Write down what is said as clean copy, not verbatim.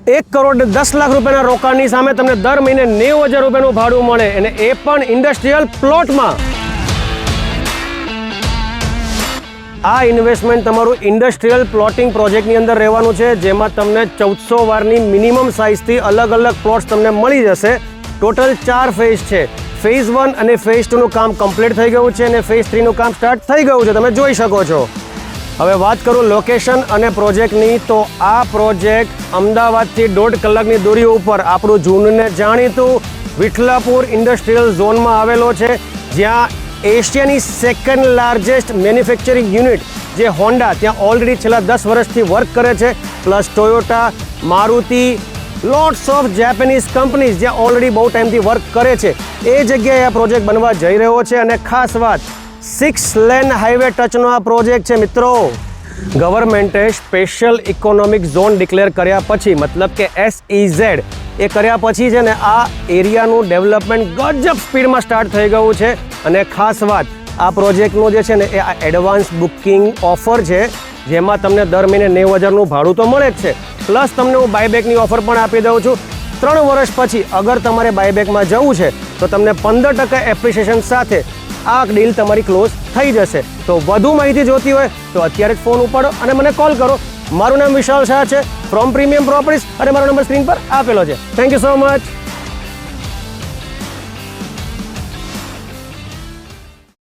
₹1,10,00,000 રોકાણની સામે તમને દર મહિને ₹90,000 ભાડું મળે, અને એ પણ ઇન્ડસ્ટ્રીયલ પ્લોટમાં. આ ઇન્વેસ્ટમેન્ટ તમારું ઇન્ડસ્ટ્રીયલ પ્લોટિંગ પ્રોજેક્ટની અંદર રહેવાનું છે, જેમાં તમને 1400 વારની મિનિમમ સાઇઝથી અલગ અલગ પ્લોટ્સ તમને મળી જશે. ટોટલ 4 ફેઝ છે. ફેઝ 1 અને ફેઝ 2નું કામ કમ્પ્લીટ થઈ ગયું છે, અને ફેઝ 3નું કામ સ્ટાર્ટ થઈ ગયું છે, તમે જોઈ શકો છો. હવે વાત કરું લોકેશન અને પ્રોજેક્ટની, તો આ પ્રોજેક્ટ અમદાવાદથી 1.5 કલાકની દૂરી ઉપર આપણું જૂનને જાણીતું વિઠલાપુર ઇન્ડસ્ટ્રીયલ ઝોનમાં આવેલો છે, જ્યાં એશિયાની સેકન્ડ લાર્જેસ્ટ મેન્યુફેક્ચરિંગ યુનિટ જે હોન્ડા ત્યાં ઓલરેડી છેલ્લા 10 વર્ષથી વર્ક કરે છે, plus Toyota, Maruti, lots of Japanese companies જ્યાં ઓલરેડી બહુ ટાઈમથી વર્ક કરે છે, એ જગ્યાએ આ પ્રોજેક્ટ બનવા જઈ રહ્યો છે. અને ખાસ વાત, 6 લેન હાઈવે ટચનો આ પ્રોજેક્ટ છે મિત્રો. ગવર્મેન્ટે સ્પેશિયલ ઇકોનોમિક ઝોન ડિક્લેર કર્યા પછી, મતલબ કે SEZ એ કર્યા પછી છે ને, આ એરિયાનું ડેવલપમેન્ટ ગજબ સ્પીડમાં સ્ટાર્ટ થઈ ગયું છે. અને ખાસ વાત, આ પ્રોજેક્ટનું જે છે ને એ એડવાન્સ બુકિંગ ઓફર છે, જેમાં તમને દર મહિને 90,000નું ભાડું તો મળે જ છે, પ્લસ તમને હું બાયબેકની ઓફર પણ આપી દઉં છું. 3 વર્ષ પછી અગર તમારે બાયબેકમાં જવું છે તો તમને 15% એપ્રિસિએશન સાથે આ ડીલ તમારી ક્લોઝ થઈ જશે. તો વધુ માહિતી જોતી હોય તો અત્યારે જ ફોન ઉપાડો અને મને કોલ કરો. મારું નામ વિશાલ શાહ છે, ફ્રોમ પ્રીમિયમ પ્રોપર્ટીઝ, અને મારો નંબર સ્ક્રીન પર આપેલો છે. Thank you so much.